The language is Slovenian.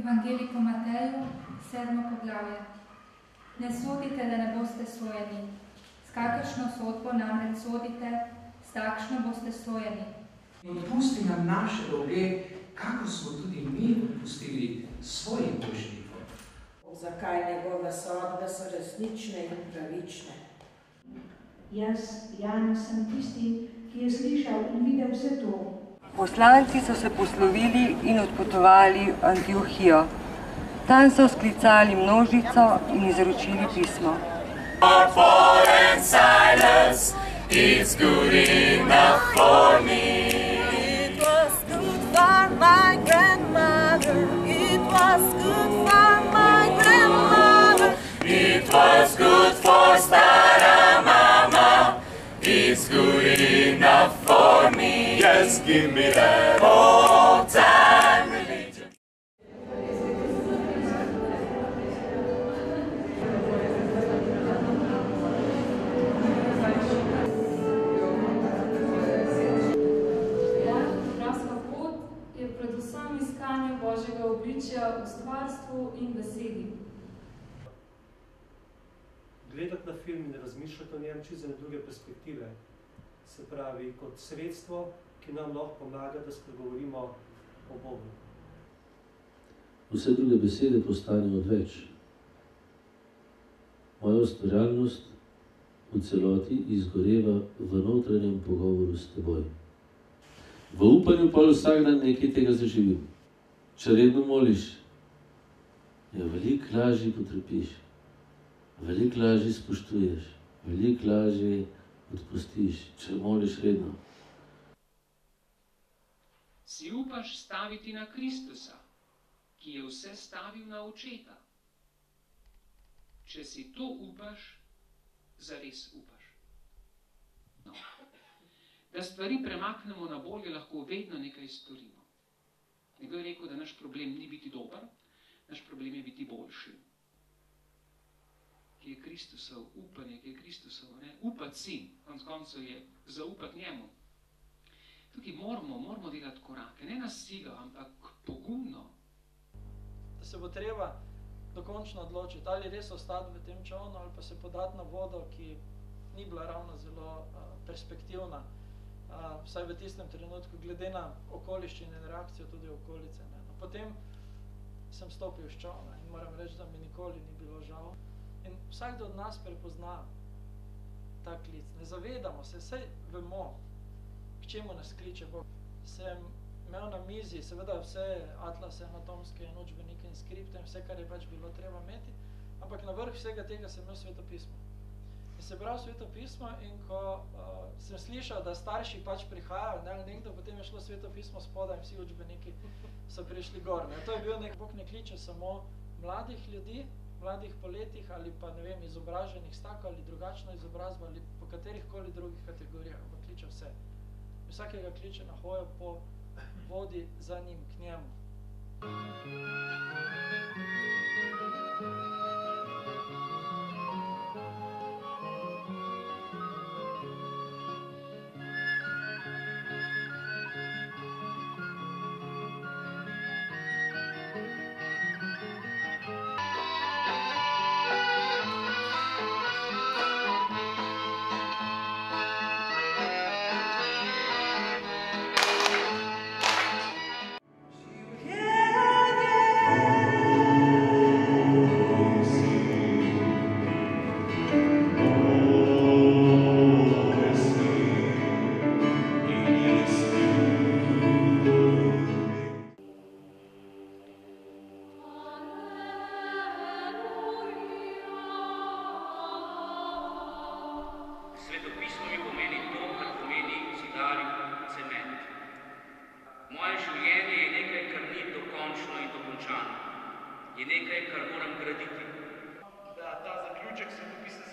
Evangelij po Mateju, 7. poglavje. Ne sodite, da ne boste sojeni. S kakršno sodbo namreč sodite, s takšno boste sojeni. Odpusti nam naše dolge, kako smo tudi mi odpustili svojim dolžnikom. Zakaj njegove sodbe so resnične in pravične? Jaz, Jan, sem tisti, ki je slišal in videl vse to. Poslanci so se poslovili in odpotovali v Antiohijo. Tam so sklicali množico in izročili pismo. Paul and Silas, it's good enough for me. It was good for my grandmother. It was good for my grandmother. It was good for Stara Mama. It's good enough for me. Just give me that old time religion. Predvsem iskanju Božjega obličja v stvarstvu in besedi. Gledati na film in razmišljati o njem čisto iz druge perspektive. Se pravi, kot sredstvo, ki nam lahko pomaga, da spregovorimo o Bogu. Vse druge besede postanejo odveč. Moja ustvarjalnost v celoti izgoreva v notranjem pogovoru s teboj. V upanju pa vsak dan nekaj tega zaživim. Če redno moliš, je veliko lažje potrpiš, veliko lažje spoštuješ, veliko lažje odpustiš, če moliš redno. Si upaš staviti na Kristusa, ki je vse stavil na očeta. Če si to upaš, zares upaš. No. Da stvari premaknemo na bolje, lahko vedno nekaj storimo. Nekdo je rekel, da naš problem ni biti dober, naš problem je biti boljši. Ki je Kristusov upanje, ki je Kristusov, ne? Upati sin, konec koncev je zaupati njemu. Tukaj moramo delati korake, ne na silo, ampak pogumno. Da se bo treba dokončno odločiti, ali res ostati v tem čovnu, ali pa se podati na vodo, ki ni bila ravno zelo perspektivna. Vsaj v tistem trenutku, glede na okoliščine in reakcijo tudi okolice. Ne. No, potem sem stopil s čovna in moram reči, da mi nikoli ni bilo žal. In vsakdo od nas prepozna ta klic. Ne zavedamo se, saj vemo, k čemu nas kliče Bog. Sem imel na mizi seveda vse atlase, anatomske in učbenike in skripte in vse, kar je pač bilo treba imeti, ampak na vrh vsega tega sem imel Sveto pismo. In se bral Sveto pismo in ko sem slišal, da starši pač prihajajo, ne, nekdo, potem je šlo Sveto pismo spodaj in vsi učbeniki so prišli gor. Ne. To je bil Bog ne kliče samo mladih ljudi, mladih po letih ali pa, ne vem, izobraženih s tako ali drugačno izobrazbo ali po katerihkoli drugih kategorijah, ampak kliče vse. Vsakega kliče na hojo po vodi za njim k njemu. Je nekaj, kar moram graditi. Da ta zaključek svetopisne